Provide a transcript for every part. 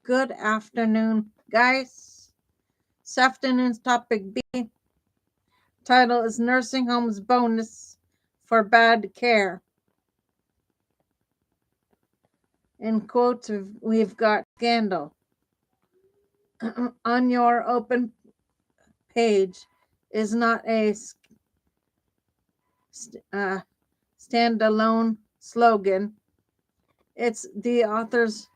Good afternoon, guys. This afternoon's topic B title is Nursing Homes Bonus for Bad Care. In quotes, we've got scandal. On your open page is not a standalone slogan. It's the author's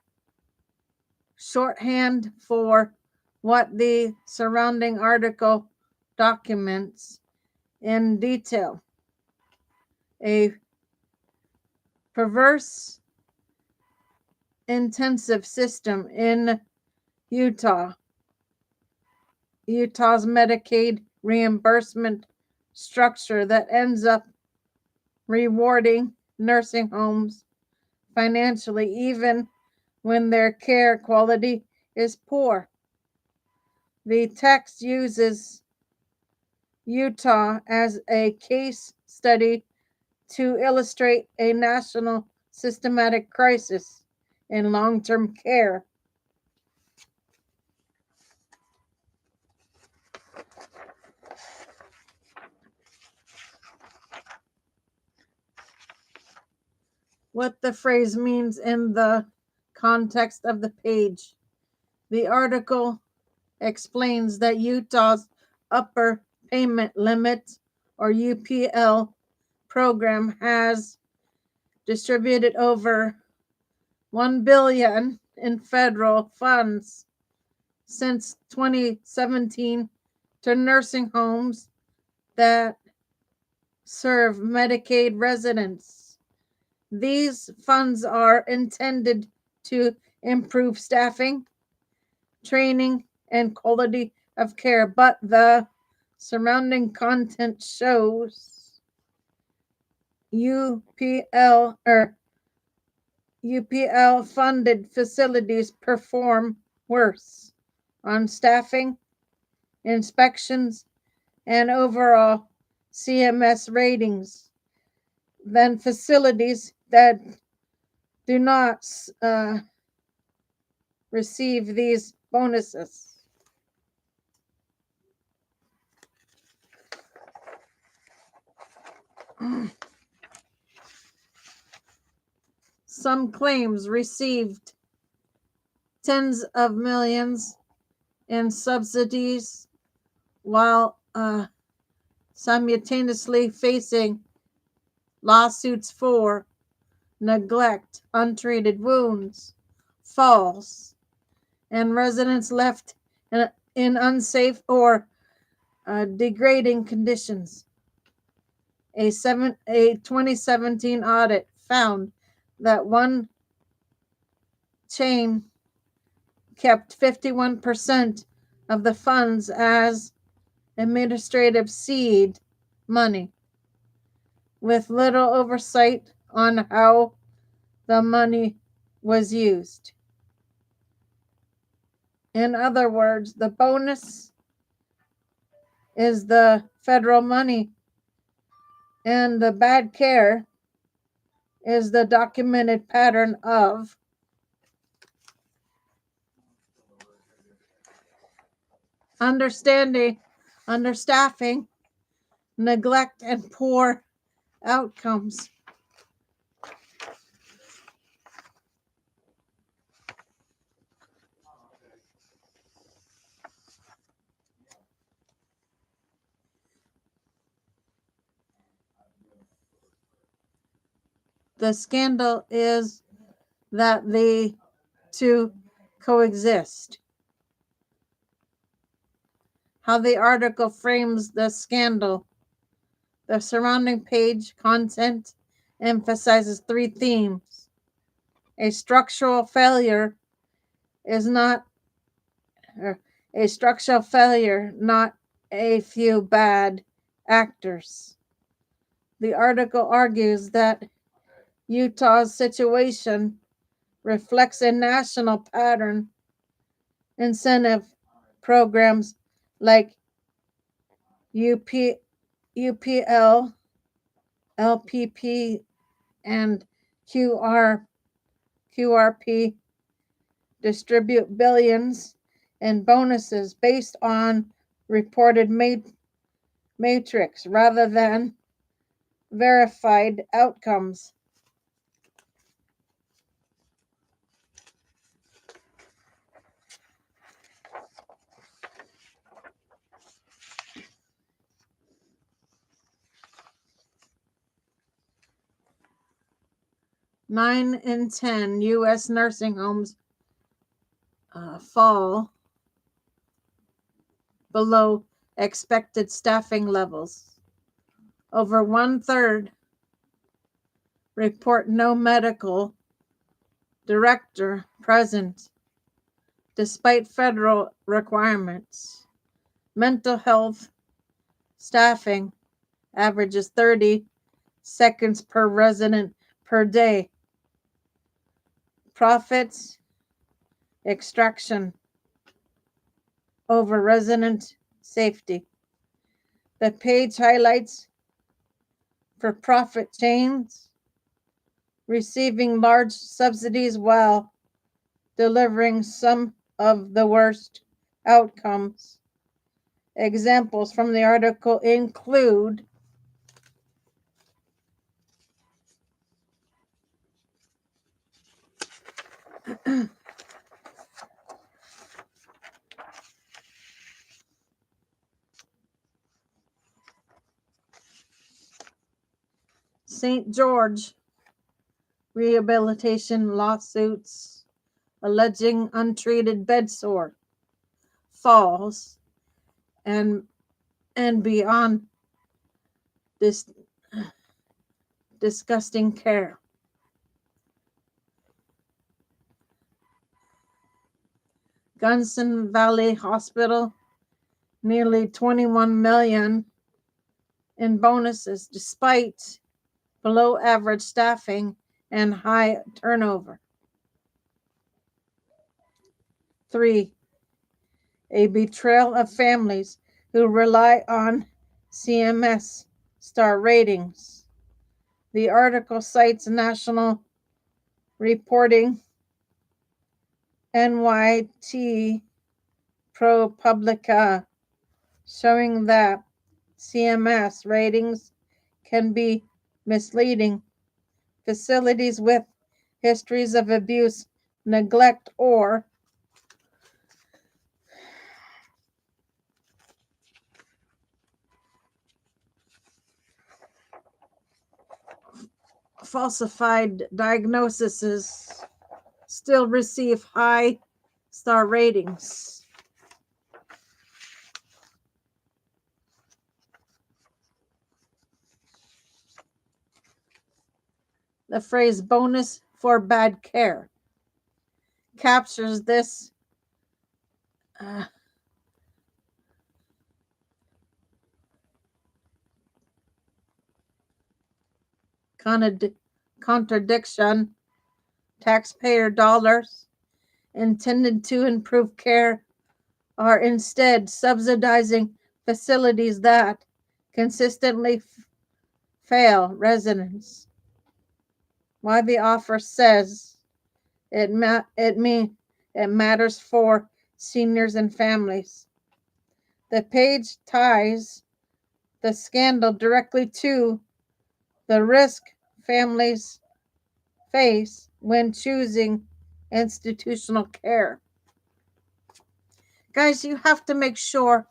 shorthand for what the surrounding article documents in detail. A perverse intensive system in Utah's Medicaid reimbursement structure that ends up rewarding nursing homes financially even when their care quality is poor. The text uses Utah as a case study to illustrate a national systematic crisis in long-term care. What the phrase means in the context of the page. The article explains that Utah's Upper Payment Limit, or UPL, program has distributed over $1 billion in federal funds since 2017 to nursing homes that serve Medicaid residents. These funds are intended to improve staffing, training, and quality of care, but the surrounding content shows UPL funded facilities perform worse on staffing, inspections, and overall CMS ratings than facilities that do not receive these bonuses. Some claims received tens of millions in subsidies while simultaneously facing lawsuits for neglect, untreated wounds, falls, and residents left in unsafe or degrading conditions. A 2017 audit found that one chain kept 51% of the funds as administrative seed money, with little oversight on how the money was used. In other words, the bonus is the federal money, and the bad care is the documented pattern of understaffing, neglect, and poor outcomes. The scandal is that the two coexist. How the article frames the scandal. The surrounding page content emphasizes three themes. A structural failure, not a few bad actors. The article argues that Utah's situation reflects a national pattern. Incentive programs like UPL, LPP, and QRP distribute billions in bonuses based on reported matrix rather than verified outcomes. Nine in 10 U.S. nursing homes fall below expected staffing levels. Over 1/3 report no medical director present despite federal requirements. Mental health staffing averages 30 seconds per resident per day. Profits extraction over resident safety. The page highlights for profit chains receiving large subsidies while delivering some of the worst outcomes. Examples from the article include St. George rehabilitation lawsuits alleging untreated bedsore falls and beyond this disgusting care. Gunson Valley Hospital, nearly 21 million in bonuses despite below average staffing and high turnover. 3. A betrayal of families who rely on CMS star ratings. The article cites national reporting NYT ProPublica showing that CMS ratings can be misleading. Facilities with histories of abuse, neglect, or falsified diagnoses still receive high star ratings. The phrase bonus for bad care captures this contradiction. Taxpayer dollars intended to improve care are instead subsidizing facilities that consistently fail residents. Why the offer says it matters for seniors and families. The page ties the scandal directly to the risk families face when choosing institutional care. Guys, you have to make sure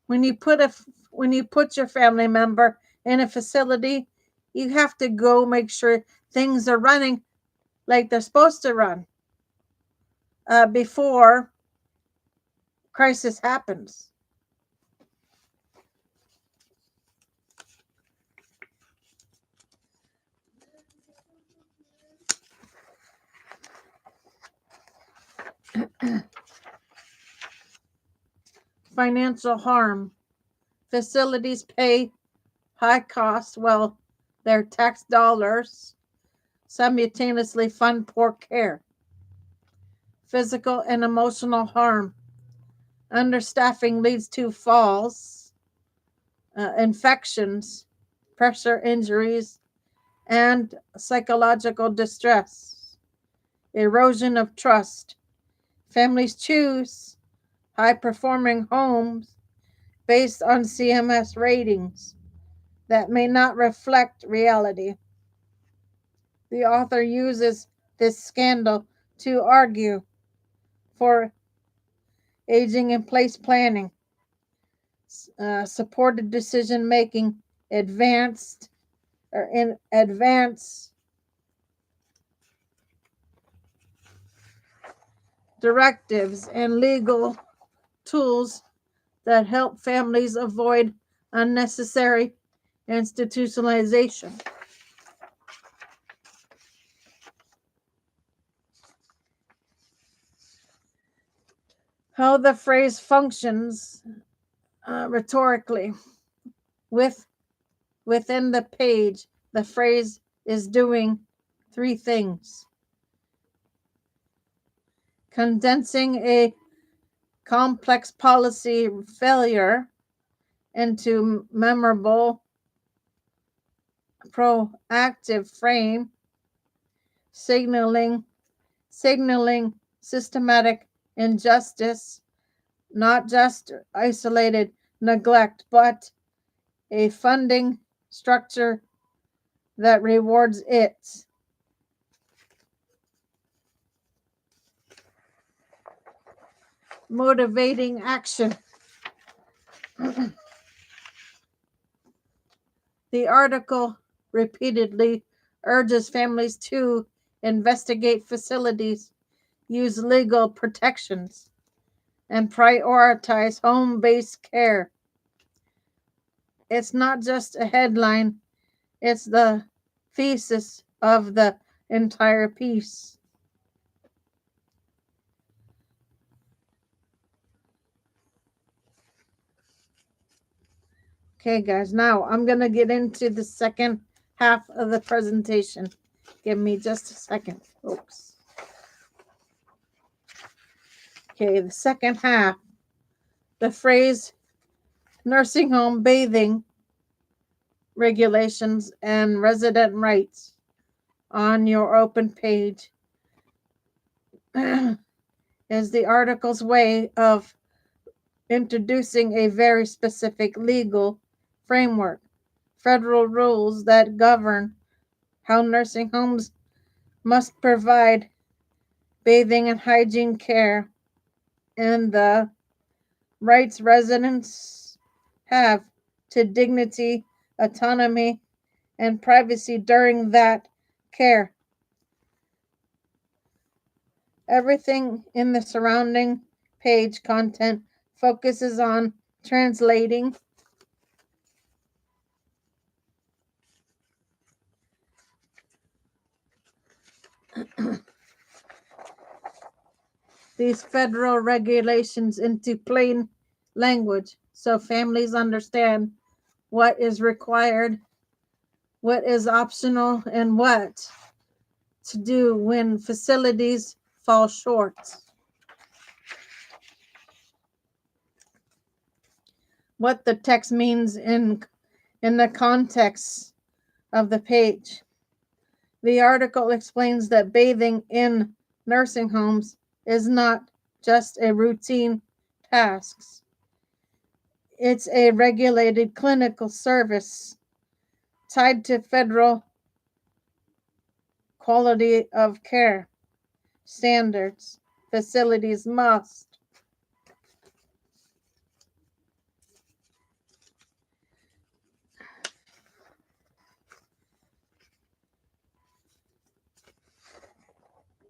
when you put your family member in a facility, you have to go make sure things are running like they're supposed to run before crisis happens. Financial harm. Facilities pay high costs while their tax dollars simultaneously fund poor care. Physical and emotional harm. Understaffing leads to falls, infections, pressure injuries, and psychological distress. Erosion of trust. Families choose high-performing homes based on CMS ratings that may not reflect reality. The author uses this scandal to argue for aging in place planning, supported decision making, advanced directives, and legal tools that help families avoid unnecessary institutionalization. How the phrase functions rhetorically. Within the page, the phrase is doing three things: condensing a complex policy failure into memorable, proactive frame, signaling systematic injustice, not just isolated neglect, but a funding structure that rewards it. Motivating action. The article repeatedly urges families to investigate facilities, use legal protections, and prioritize home-based care. It's not just a headline, it's the thesis of the entire piece. Okay, guys, now I'm going to get into the second half of the presentation. Give me just a second, folks. Okay, the second half. The phrase nursing home bathing regulations and resident rights on your open page is the article's way of introducing a very specific legal framework, federal rules that govern how nursing homes must provide bathing and hygiene care, and the rights residents have to dignity, autonomy, and privacy during that care. Everything in the surrounding page content focuses on translating these federal regulations into plain language so families understand what is required, what is optional, and what to do when facilities fall short. What the text means in the context of the page. The article explains that bathing in nursing homes is not just a routine task. It's a regulated clinical service tied to federal quality of care standards. Facilities must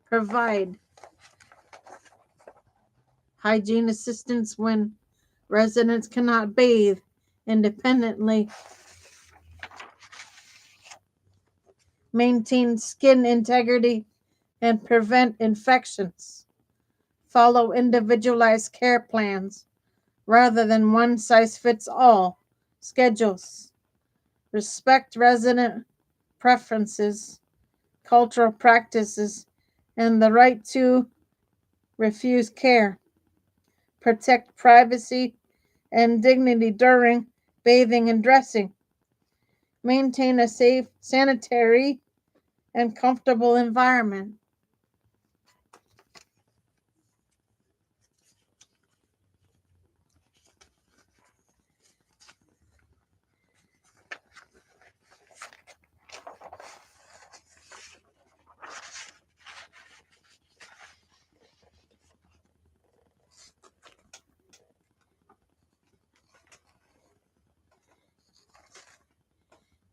provide hygiene assistance when residents cannot bathe independently, maintain skin integrity, and prevent infections. Follow individualized care plans rather than one-size-fits-all schedules. Respect resident preferences, cultural practices, and the right to refuse care. Protect privacy and dignity during bathing and dressing. Maintain a safe, sanitary, and comfortable environment.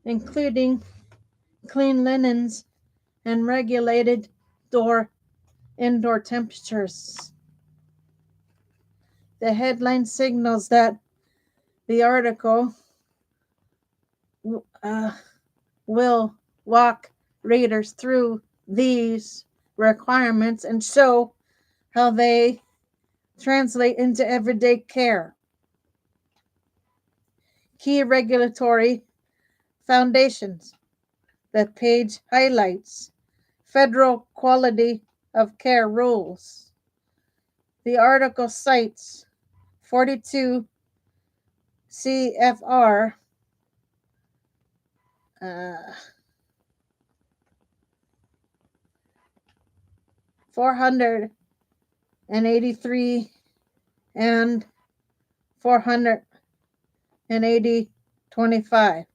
including clean linens and regulated indoor temperatures. The headline signals that the article uh, will walk readers through these requirements and show how they translate into everyday care. Key regulatory foundations. The page highlights federal quality of care rules. The article cites 42 CFR 483 and 480-25,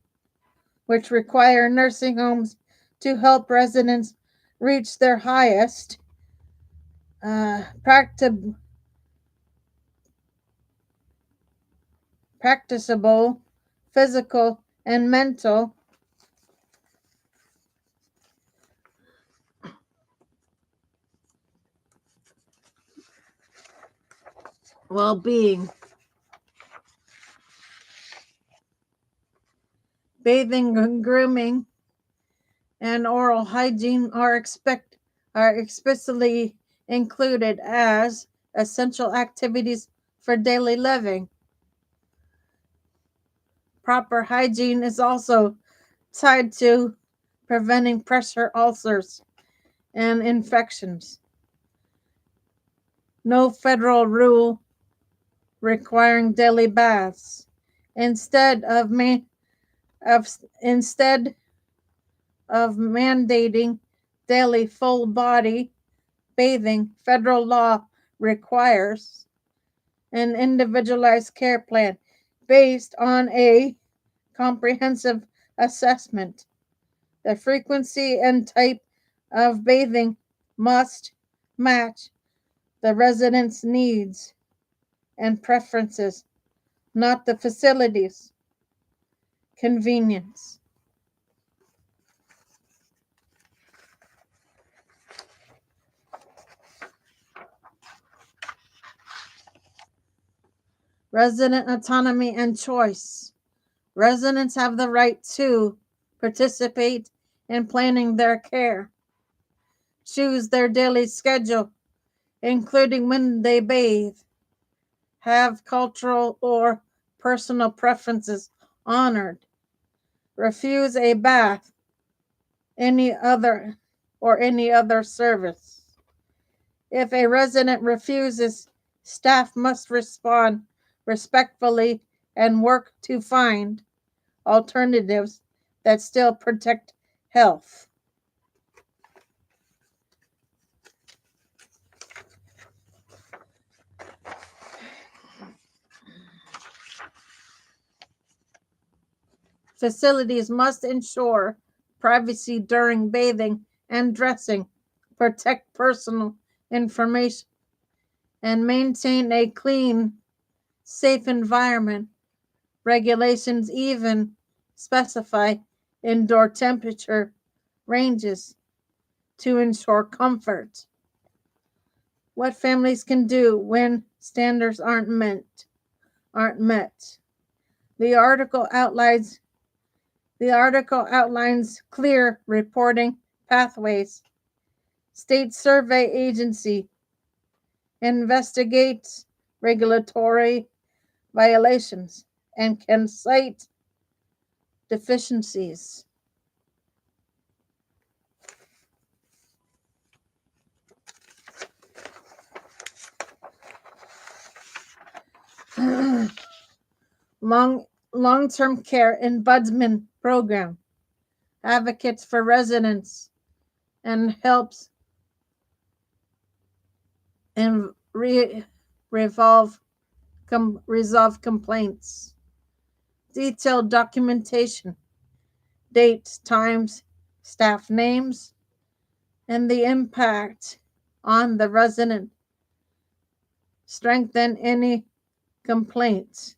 which require nursing homes to help residents reach their highest practicable physical and mental well-being. Bathing and grooming and oral hygiene are explicitly included as essential activities for daily living. Proper hygiene is also tied to preventing pressure ulcers and infections. No federal rule requiring daily baths. Instead of mandating daily full body bathing, federal law requires an individualized care plan based on a comprehensive assessment. The frequency and type of bathing must match the resident's needs and preferences, not the facility's convenience. Resident autonomy and choice. Residents have the right to participate in planning their care, choose their daily schedule, including when they bathe, have cultural or personal preferences honored, refuse a bath, any other service. If a resident refuses, staff must respond respectfully and work to find alternatives that still protect health. Facilities must ensure privacy during bathing and dressing, protect personal information, and maintain a clean, safe environment. Regulations even specify indoor temperature ranges to ensure comfort. What families can do when standards aren't met. The article outlines clear reporting pathways. State Survey Agency investigates regulatory violations and can cite deficiencies. Long-term care ombudsman program advocates for residents and helps and resolve complaints. Detailed documentation, dates, times, staff names, and the impact on the resident. Strengthen any complaints.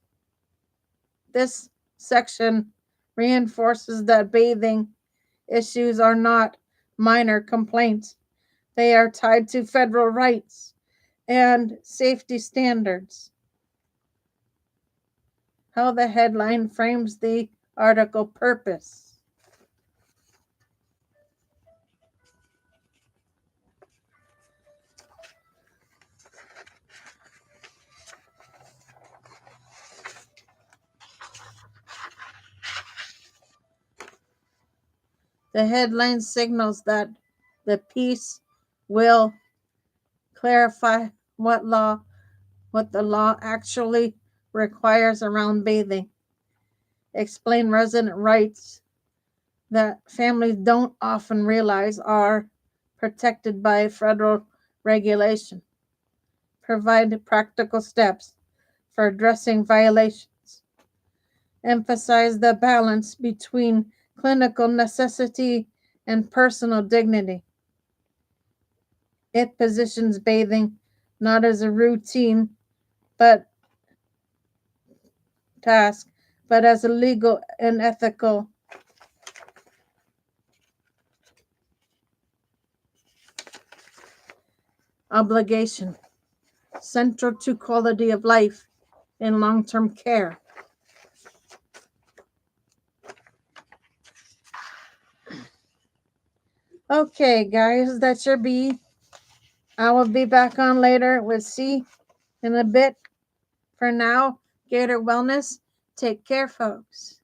This section reinforces that bathing issues are not minor complaints. They are tied to federal rights and safety standards. How the headline frames the article purpose. The headline signals that the piece will clarify what the law actually requires around bathing, explain resident rights that families don't often realize are protected by federal regulation, provide practical steps for addressing violations, emphasize the balance between clinical necessity and personal dignity. It positions bathing not as a routine but task, but as a legal and ethical obligation central to quality of life in long-term care. Okay, guys, that's your B. I will be back on later with C in a bit. For now, Gator Wellness. Take care, folks.